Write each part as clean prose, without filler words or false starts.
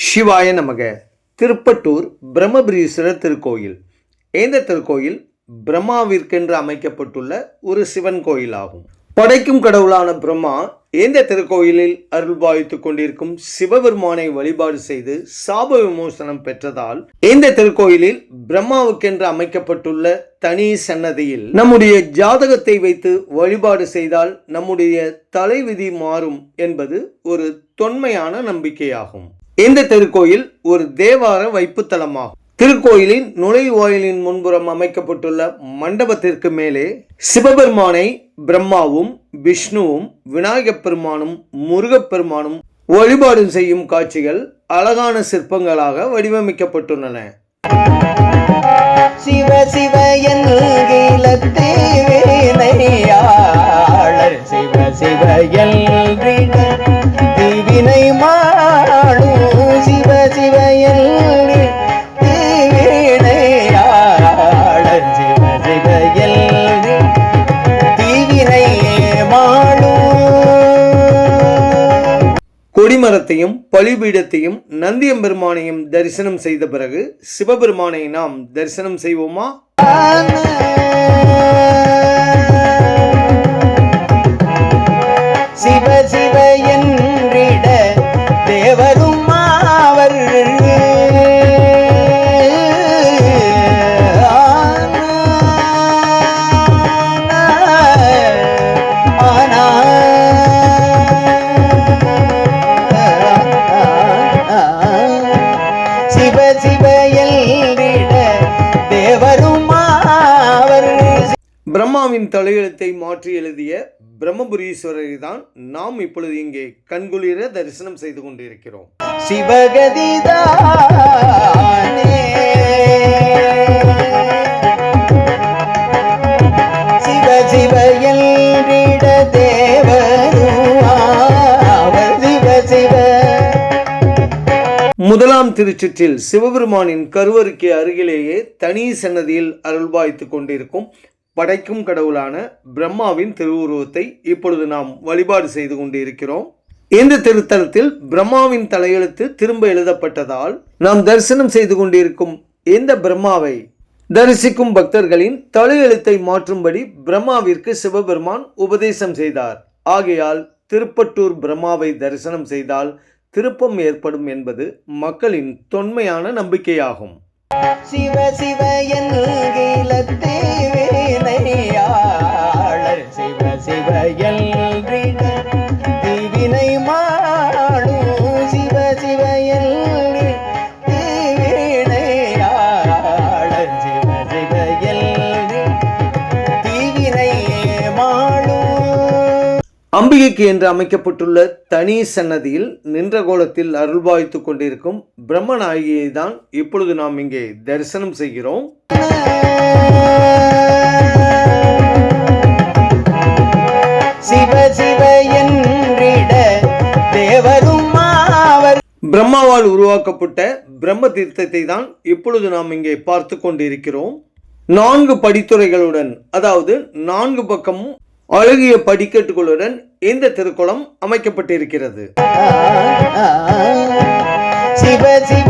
சிவாய நமக. திருப்பட்டூர் பிரம்மபுரீஸ்வரர் திருக்கோயில். இந்த திருக்கோயில் பிரம்மாவிற்கென்று அமைக்கப்பட்டுள்ள ஒரு சிவன் கோயில் ஆகும். படைக்கும் கடவுளான பிரம்மா இந்த திருக்கோயிலில் அருள்பாவித்துக் கொண்டிருக்கும் சிவபெருமானை வழிபாடு செய்து சாப விமோசனம் பெற்றதால் இந்த திருக்கோயிலில் பிரம்மாவுக்கென்று அமைக்கப்பட்டுள்ள தனி சன்னதியில் நம்முடைய ஜாதகத்தை வைத்து வழிபாடு செய்தால் நம்முடைய தலைவிதி மாறும் என்பது ஒரு தொன்மையான நம்பிக்கையாகும். இந்த திருக்கோயில் ஒரு தேவார வைப்புத்தலமாகும். திருக்கோயிலின் நுழைவாயிலின் முன்புறம் அமைக்கப்பட்டுள்ள மண்டபத்திற்கு மேலே சிவபெருமானை பிரம்மாவும் விஷ்ணுவும் விநாயகப் பெருமானும் முருகப்பெருமானும் வழிபாடு செய்யும் காட்சிகள் அழகான சிற்பங்களாக வடிவமைக்கப்பட்டுள்ளன. சிவ சிவ சிவ சிவ தீவினை மாளும் சிவ சிவ கொடிமரத்தையும் பலிபீடத்தையும் நந்தியம்பெருமானையும் தரிசனம் செய்த பிறகு சிவபெருமானை நாம் தரிசனம் செய்வோமா? சிவ சிவ என்றிட தேவரும் அவர் பிரம்மாவின் தலையெழுத்தை மாற்றி எழுதிய பிரம்மபுரீஸ்வரரை தான் நாம் இப்பொழுது இங்கே கண்குளிர தரிசனம் செய்து கொண்டிருக்கிறோம். சிவகதிதானே சிவ சிவ என்றிட தேவரும் சிவ சிவ. முதலாம் திருச்சுற்றில் சிவபெருமானின் கருவறைக்கு அருகிலேயே தனி சன்னதியில் அருள்பாய்த்துக் கொண்டிருக்கும் படைக்கும் கடவுளான பிரம்மாவின் திருவுருவத்தை இப்பொழுது நாம் வழிபாடு செய்து கொண்டிருக்கிறோம். இந்த திருத்தலத்தில் பிரம்மாவின் தலையெழுத்து திரும்ப எழுதப்பட்டதால் நாம் தரிசனம் செய்து கொண்டிருக்கும் இந்த பிரம்மாவை தரிசிக்கும் பக்தர்களின் தலையெழுத்தை மாற்றும்படி பிரம்மாவிற்கு சிவபெருமான் உபதேசம் செய்தார். ஆகையால் திருப்பட்டூர் பிரம்மாவை தரிசனம் செய்தால் திருப்பம் ஏற்படும் என்பது மக்களின் தொன்மையான நம்பிக்கையாகும். சிவ சிவ சிவ சிவ தீவினை மாளும் சிவ சிவ தீவினை மாளும். அம்பிகைக்கு என்று அமைக்கப்பட்டுள்ள தனி சன்னதியில் நின்ற கோலத்தில் அருள்பாய்த்துக் கொண்டிருக்கும் பிரம்மநாயகியை தான் இப்பொழுது நாம் இங்கே தரிசனம் செய்கிறோம். சிவ சிவ என்றிட தேவரும் அவர். பிரம்மாவால் உருவாக்கப்பட்ட பிரம்ம தீர்த்தத்தை தான் இப்பொழுது நாம் இங்கே பார்த்து கொண்டிருக்கிறோம். 4 படித்துறைகளுடன், அதாவது 4 பக்கமும் அழகிய படிக்கட்டுகளுடன் இந்த திருக்குளம் அமைக்கப்பட்டிருக்கிறது. சிவ சிவ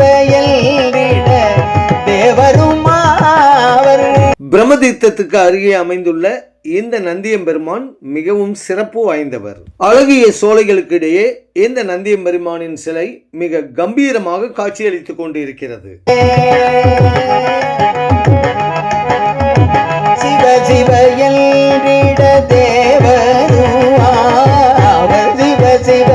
தேவரும் அவர். பிரம்மதீர்த்தத்துக்கு அருகே அமைந்துள்ள இந்த நந்தியம்பெருமான் மிகவும் சிறப்பு வாய்ந்தவர். அழகிய சோலைகளுக்கு இடையே இந்த நந்தியம்பெருமானின் சிலை மிக கம்பீரமாக காட்சியளித்துக் கொண்டிருக்கிறது. சிவ சிவ தேவரும் அவர் சிவ சிவ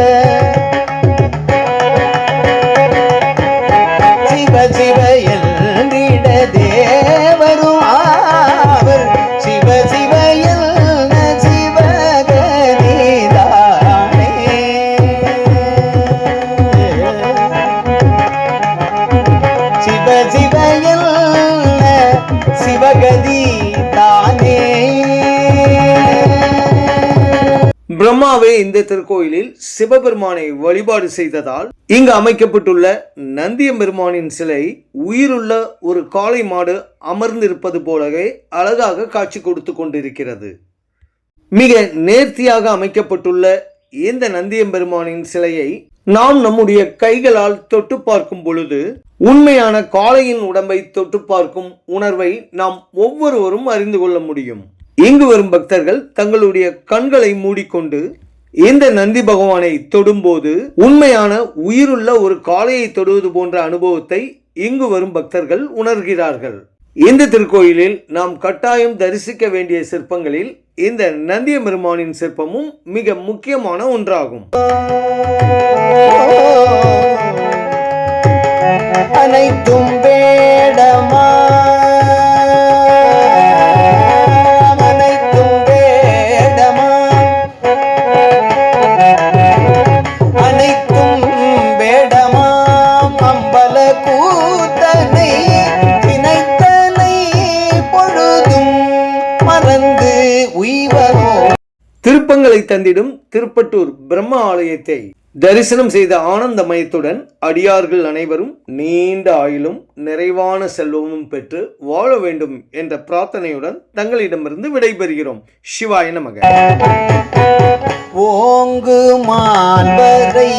சிவ சிவ என்றிட தேவரும் அவர் சிவ சிவ சிவகதிதானே சிவ சிவ சிவகதி தானே. பிரம்மாவே இந்த திருக்கோயிலில் சிவபெருமானை வழிபாடு செய்ததால் இங்கு அமைக்கப்பட்டுள்ள நந்தியம்பெருமானின் சிலை உயிருள்ள ஒரு காளை மாடு அமர்ந்திருப்பது போலவே அழகாக காட்சி கொடுத்து கொண்டிருக்கிறது. மிக நேர்த்தியாக அமைக்கப்பட்டுள்ள இந்த நந்தியம்பெருமானின் சிலையை நாம் நம்முடைய கைகளால் தொட்டு பார்க்கும் பொழுது உண்மையான காளையின் உடம்பை தொட்டு பார்க்கும் உணர்வை நாம் ஒவ்வொருவரும் அறிந்து கொள்ள முடியும். இங்கு வரும் பக்தர்கள் தங்களுடைய கண்களை மூடிக்கொண்டு இந்த நந்தி பகவானை தொடும்போது உண்மையான உயிருள்ள ஒரு காளையை தொடுவது போன்ற அனுபவத்தை இங்கு வரும் பக்தர்கள் உணர்கிறார்கள். இந்த திருக்கோயிலில் நாம் கட்டாயம் தரிசிக்க வேண்டிய சிற்பங்களில் இந்த நந்திய பெருமானின் சிற்பமும் மிக முக்கியமான ஒன்றாகும். அனைத்தும் வேடமா அனைத்தும் வேடமா அனைத்தும் வேடமா அம்பல கூத்தனை தினைத்தனை பொழுதும் மறந்து உய்வரோ. திருப்பங்களை தந்திடும் திருப்பட்டூர் பிரம்ம ஆலயத்தை தரிசனம் செய்த ஆனந்தமயத்துடன் அடியார்கள் அனைவரும் நீண்ட ஆயுளும் நிறைவான செல்வமும் பெற்று வாழ வேண்டும் என்ற பிரார்த்தனையுடன் தங்களிடமிருந்து விடைபெறுகிறோம். சிவாய நமக. ஓங்கு மால்வரை